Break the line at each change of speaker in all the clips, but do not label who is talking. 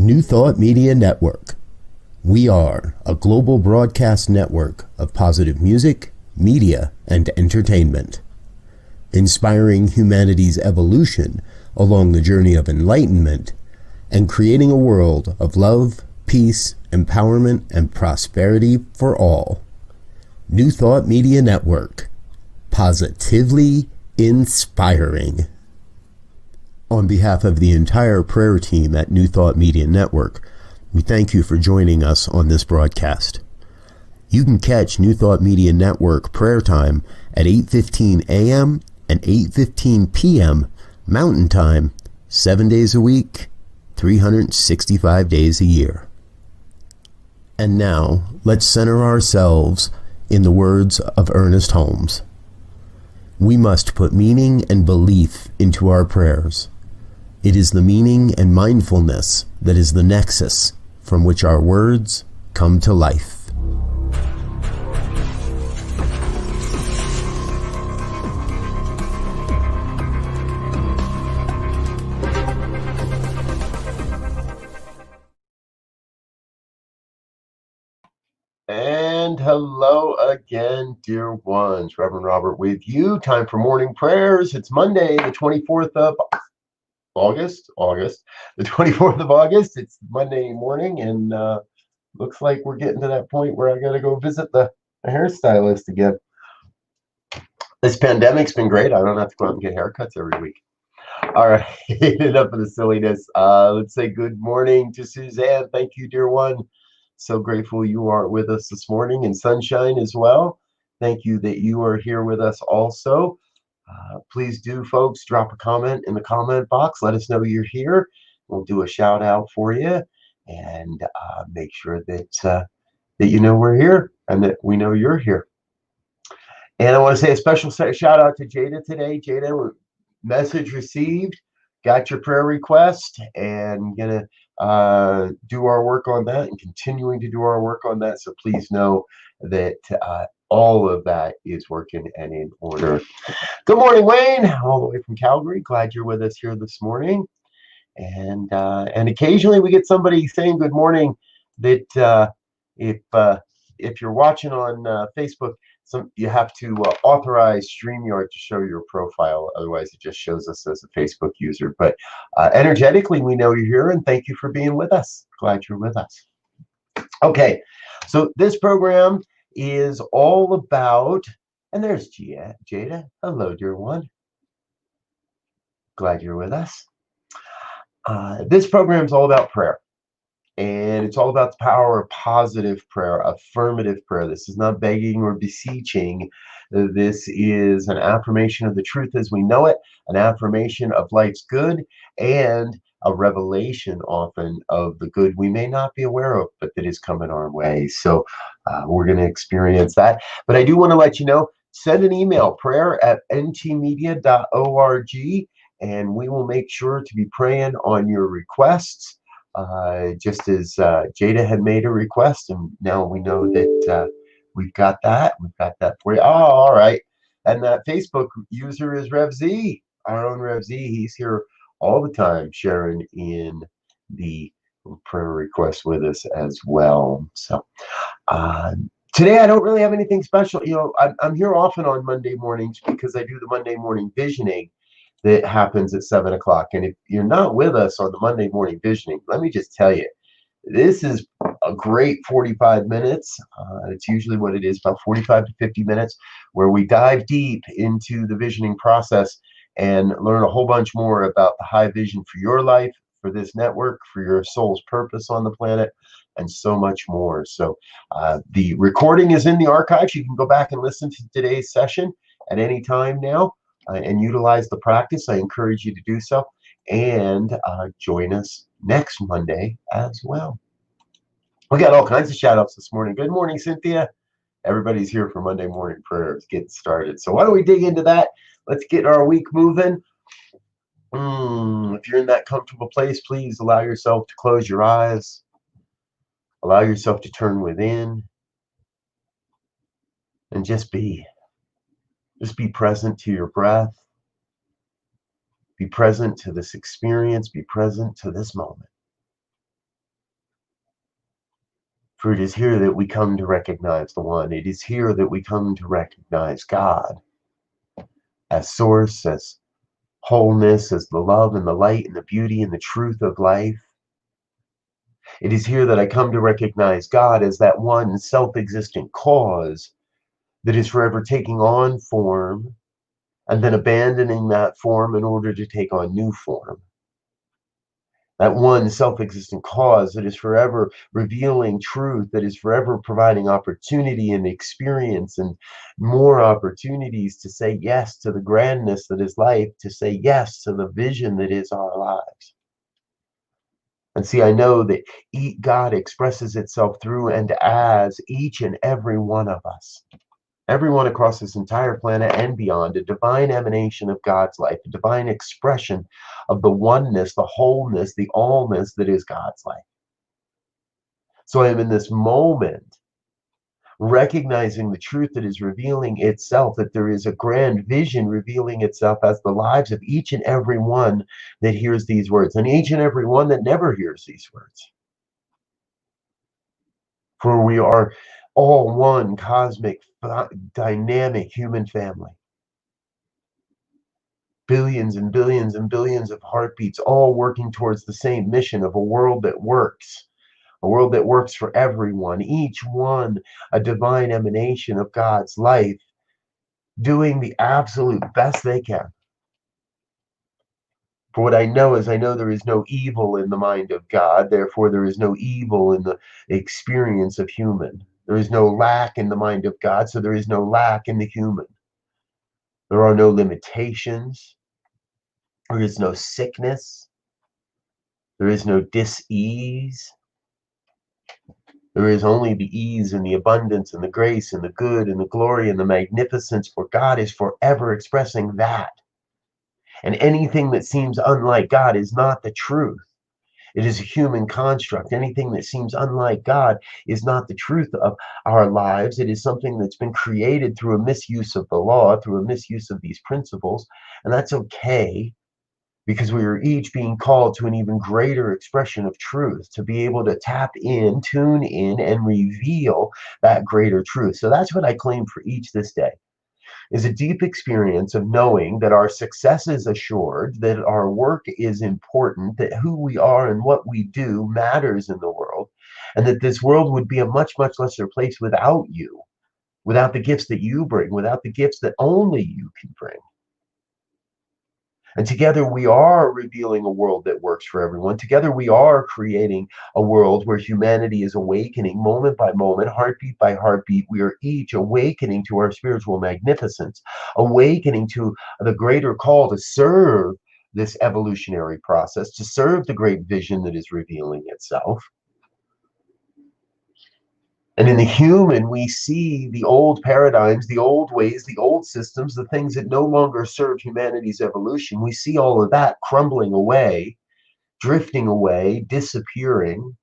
New Thought Media Network. We are a global broadcast network of positive music, media, and entertainment, inspiring humanity's evolution along the journey of enlightenment and creating a world of love, peace, empowerment, and prosperity for all. New Thought Media Network. Positively inspiring. On behalf of the entire prayer team at New Thought Media Network, we thank you for joining us on this broadcast. You can catch New Thought Media Network prayer time at 8:15 a.m. and 8:15 p.m. Mountain Time, 7 days a week, 365 days a year. And now, let's center ourselves in the words of Ernest Holmes. We must put meaning and belief into our prayers. It is the meaning and mindfulness that is the nexus from which our words come to life. And hello again, dear ones. Reverend Robert with you. Time for morning prayers. It's Monday, the 24th of August. The 24th of August. It's Monday morning, and looks like we're getting to that point where I got to go visit the hairstylist again. This pandemic's been great. I don't have to go out and get haircuts every week. All right, enough of the silliness. Let's say good morning to Suzanne. Thank you, dear one. So grateful you are with us this morning, and Sunshine as well. Thank you that you are here with us also. Please do, folks, drop a comment in the comment box. Let us know you're here. We'll do a shout out for you, and make sure that that you know we're here and that we know you're here. And I want to say a special shout out to Jada today. Jada, message received. Got your prayer request, and gonna do our work on that and continuing to do our work on that. So please know that all of that is working and in order. Good morning, Wayne, all the way from Calgary. Glad you're with us here this morning. And occasionally we get somebody saying good morning that if you're watching on Facebook, you have to authorize StreamYard to show your profile. Otherwise, it just shows us as a Facebook user. But energetically, we know you're here, and thank you for being with us. Glad you're with us. Okay, so this program is all about, and there's Jada. Hello, dear one. Glad you're with us. This program is all about prayer. And it's all about the power of positive prayer, affirmative prayer. This is not begging or beseeching. This is an affirmation of the truth as we know it, an affirmation of life's good, and a revelation often of the good we may not be aware of, but that is coming our way. So we're going to experience that. But I do want to let you know, send an email, prayer@ntmedia.org, and we will make sure to be praying on your requests. Just as Jada had made a request, and now we know that we've got that for you. Oh, all right. And that Facebook user is Rev Z, our own Rev Z. He's here all the time sharing in the prayer requests with us as well. So today I don't really have anything special. You know, I'm here often on Monday mornings because I do the Monday morning visioning that happens at 7 o'clock. And if you're not with us on the Monday morning visioning, let me just tell you, this is a great 45 minutes. It's usually what it is, about 45 to 50 minutes, where we dive deep into the visioning process and learn a whole bunch more about the high vision for your life, for this network, for your soul's purpose on the planet, and so much more. So the recording is in the archives. You can go back and listen to today's session at any time now. And utilize the practice. I encourage you to do so, and join us next Monday as well. We got all kinds of shout outs this morning. Good morning, Cynthia. Everybody's here for Monday morning prayers. Get started. So why don't we dig into that? Let's get our week moving. If you're in that comfortable place, please allow yourself to close your eyes. Allow yourself to turn within and just be. Just be present to your breath. Be present to this experience. Be present to this moment. For it is here that we come to recognize the One. It is here that we come to recognize God as source, as wholeness, as the love and the light and the beauty and the truth of life. It is here that I come to recognize God as that one self-existent cause that is forever taking on form and then abandoning that form in order to take on new form. That one self-existent cause that is forever revealing truth, that is forever providing opportunity and experience and more opportunities to say yes to the grandness that is life, to say yes to the vision that is our lives. And see, I know that God expresses itself through and as each and every one of us. Everyone across this entire planet and beyond, a divine emanation of God's life, a divine expression of the oneness, the wholeness, the allness that is God's life. So I am in this moment recognizing the truth that is revealing itself, that there is a grand vision revealing itself as the lives of each and every one that hears these words, and each and every one that never hears these words. For we are all one cosmic, dynamic human family. Billions and billions and billions of heartbeats, all working towards the same mission of a world that works. A world that works for everyone, each one a divine emanation of God's life, doing the absolute best they can. For what I know is, I know there is no evil in the mind of God, therefore there is no evil in the experience of human. There is no lack in the mind of God, so there is no lack in the human. There are no limitations. There is no sickness. There is no dis-ease. There is only the ease and the abundance and the grace and the good and the glory and the magnificence, for God is forever expressing that. And anything that seems unlike God is not the truth. It is a human construct. Anything that seems unlike God is not the truth of our lives. It is something that's been created through a misuse of the law, through a misuse of these principles. And that's okay, because we are each being called to an even greater expression of truth, to be able to tap in, tune in, and reveal that greater truth. So that's what I claim for each this day, is a deep experience of knowing that our success is assured, that our work is important, that who we are and what we do matters in the world, and that this world would be a much, much lesser place without you, without the gifts that you bring, without the gifts that only you can bring. And together we are revealing a world that works for everyone. Together we are creating a world where humanity is awakening moment by moment, heartbeat by heartbeat. We are each awakening to our spiritual magnificence, awakening to the greater call to serve this evolutionary process, to serve the great vision that is revealing itself. And in the human, we see the old paradigms, the old ways, the old systems, the things that no longer serve humanity's evolution. We see all of that crumbling away, drifting away, disappearing,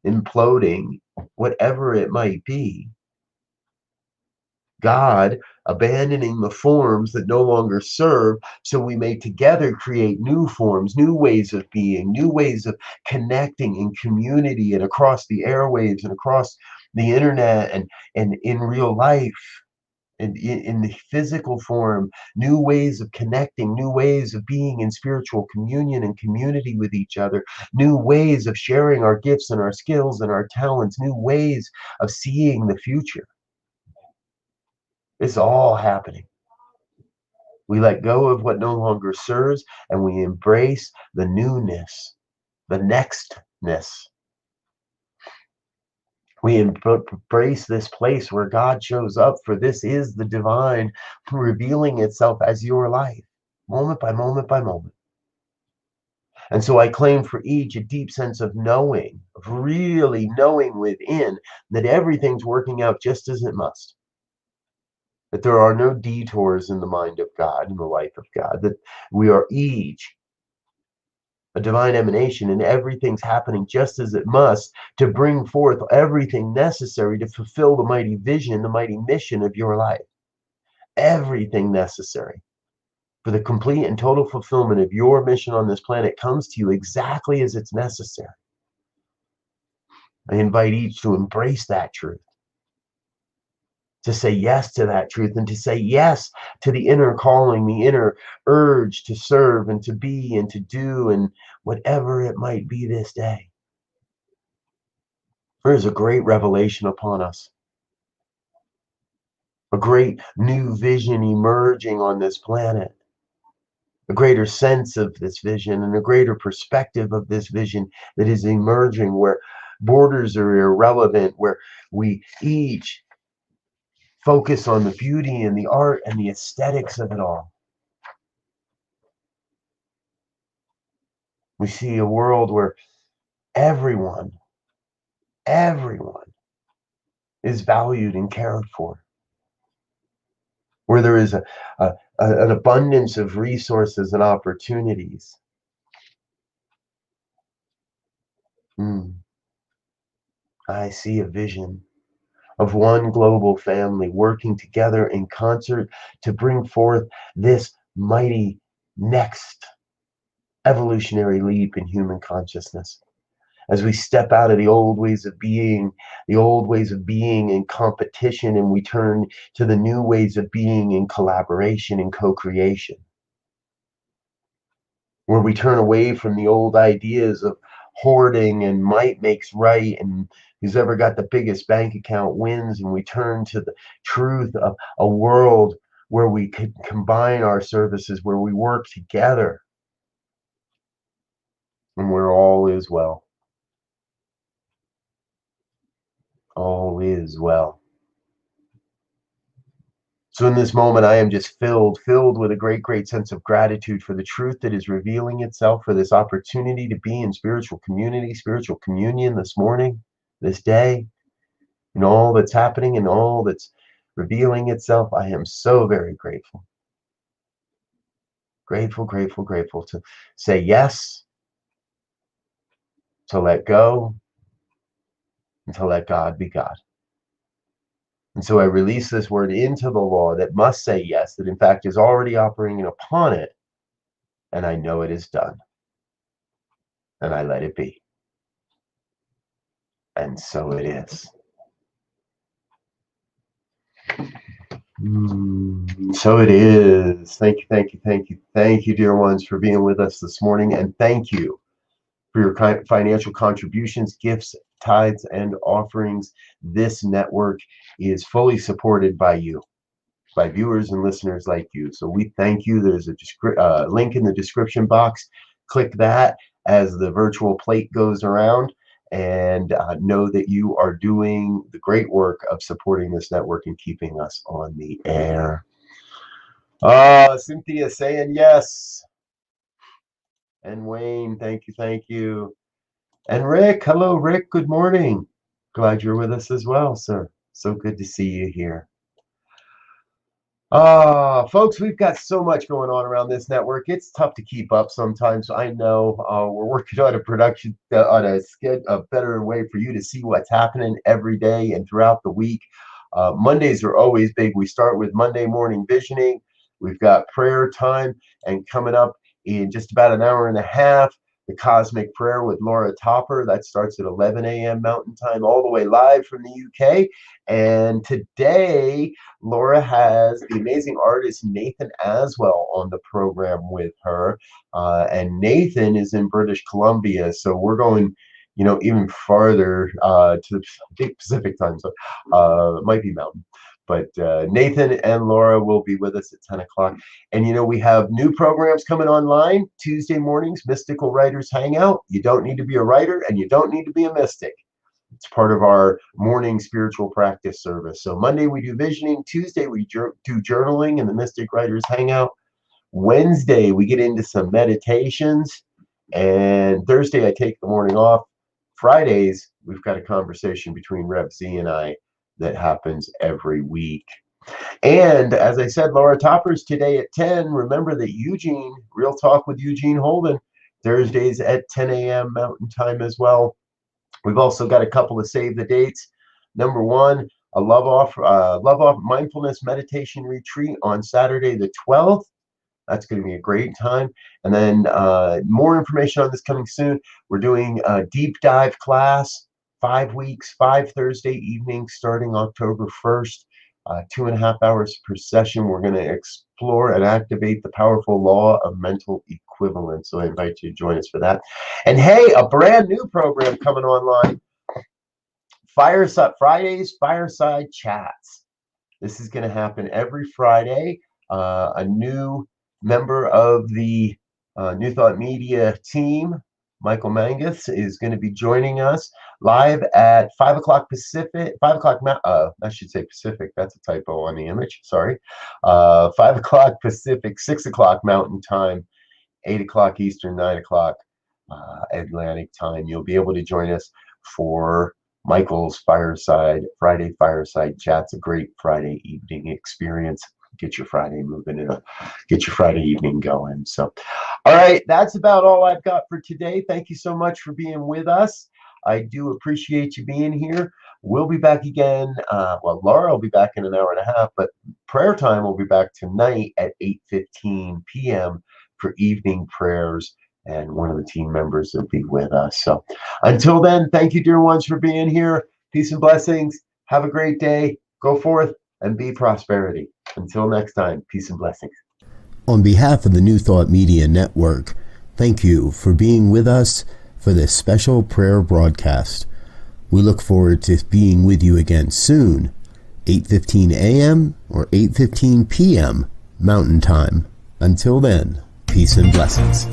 imploding, whatever it might be. God abandoning the forms that no longer serve, so we may together create new forms, new ways of being, new ways of connecting in community and across the airwaves and across the internet and in real life. And in the physical form, new ways of connecting, new ways of being in spiritual communion and community with each other, new ways of sharing our gifts and our skills and our talents, new ways of seeing the future. It's all happening. We let go of what no longer serves and we embrace the newness, the nextness. We embrace this place where God shows up, for this is the divine revealing itself as your life, moment by moment by moment. And so I claim for each a deep sense of knowing, of really knowing within that everything's working out just as it must. That there are no detours in the mind of God, in the life of God, that we are each a divine emanation and everything's happening just as it must to bring forth everything necessary to fulfill the mighty vision, the mighty mission of your life. Everything necessary for the complete and total fulfillment of your mission on this planet comes to you exactly as it's necessary. I invite each to embrace that truth, to say yes to that truth, and to say yes to the inner calling, the inner urge to serve and to be and to do, and whatever it might be this day. There is a great revelation upon us, a great new vision emerging on this planet, a greater sense of this vision and a greater perspective of this vision that is emerging, where borders are irrelevant, where we each focus on the beauty and the art and the aesthetics of it all. We see a world where everyone is valued and cared for, where there is an abundance of resources and opportunities. I see a vision of one global family working together in concert to bring forth this mighty next evolutionary leap in human consciousness. As we step out of the old ways of being in competition, and we turn to the new ways of being in collaboration and co-creation, where we turn away from the old ideas of hoarding and might makes right, and who's ever got the biggest bank account wins, and we turn to the truth of a world where we could combine our services, where we work together, and where all is well. All is well. So in this moment, I am just filled with a great sense of gratitude for the truth that is revealing itself, for this opportunity to be in spiritual community, spiritual communion this morning, this day, and all that's happening and all that's revealing itself. I am so very grateful. Grateful to say yes, to let go, and to let God be God. And so I release this word into the law that must say yes, that in fact is already operating upon it, and I know it is done. And I let it be. And so it is. So it is. Thank you, dear ones, for being with us this morning. And thank you for your financial contributions, gifts, tithes, and offerings. This network is fully supported by you, by viewers and listeners like you. So we thank you. There's a link in the description box. Click that as the virtual plate goes around, and know that you are doing the great work of supporting this network and keeping us on the air. Cynthia saying yes. And Wayne, thank you. And Rick, hello, Rick, good morning. Glad you're with us as well, sir. So good to see you here. Folks, we've got so much going on around this network. It's tough to keep up sometimes. I know we're working on a production, on a better way for you to see what's happening every day and throughout the week. Mondays are always big. We start with Monday morning visioning. We've got prayer time, and coming up in just about an hour and a half, the Cosmic Prayer with Laura Topper. That starts at 11 a.m. Mountain Time, all the way live from the UK. And today, Laura has the amazing artist Nathan Aswell on the program with her. And Nathan is in British Columbia. So we're going, even farther to the big Pacific time. So it might be Mountain. But Nathan and Laura will be with us at 10 o'clock. And, we have new programs coming online. Tuesday mornings, Mystical Writers Hangout. You don't need to be a writer, and you don't need to be a mystic. It's part of our morning spiritual practice service. So Monday we do visioning. Tuesday we do journaling and the Mystic Writers Hangout. Wednesday we get into some meditations. And Thursday I take the morning off. Fridays we've got a conversation between Rev Z and I that happens every week. And as I said, Laura Topper's today at 10. Remember that Eugene, Real Talk with Eugene Holden, Thursdays at 10 a.m. Mountain Time as well. We've also got a couple of save the dates. Number one, a love off mindfulness meditation retreat on Saturday the 12th. That's going to be a great time. And then more information on this coming soon. We're doing a deep dive class 5 weeks, 5 Thursday evenings starting October 1st, 2.5 hours per session. We're going to explore and activate the powerful law of mental equivalence. So I invite you to join us for that. And hey, a brand new program coming online, Fridays Fireside Chats. This is going to happen every Friday. A new member of the New Thought Media team, Michael Mangus, is going to be joining us live at 5 o'clock Pacific, 5 o'clock, I should say Pacific, that's a typo on the image, sorry. 5 o'clock Pacific, 6 o'clock Mountain Time, 8 o'clock Eastern, 9 o'clock Atlantic Time. You'll be able to join us for Michael's Friday Fireside Chat's a great Friday evening experience. Get your Friday moving and get your Friday evening going. So, all right, that's about all I've got for today. Thank you so much for being with us. I do appreciate you being here. We'll be back again. Well, Laura will be back in an hour and a half, but prayer time will be back tonight at 8:15 p.m. for evening prayers, and one of the team members will be with us. So until then, thank you, dear ones, for being here. Peace and blessings. Have a great day. Go forth and be prosperity. Until next time, peace and blessings.
On behalf of the New Thought Media Network, thank you for being with us for this special prayer broadcast. We look forward to being with you again soon, 8:15 a.m. or 8:15 p.m. Mountain Time. Until then, peace and blessings.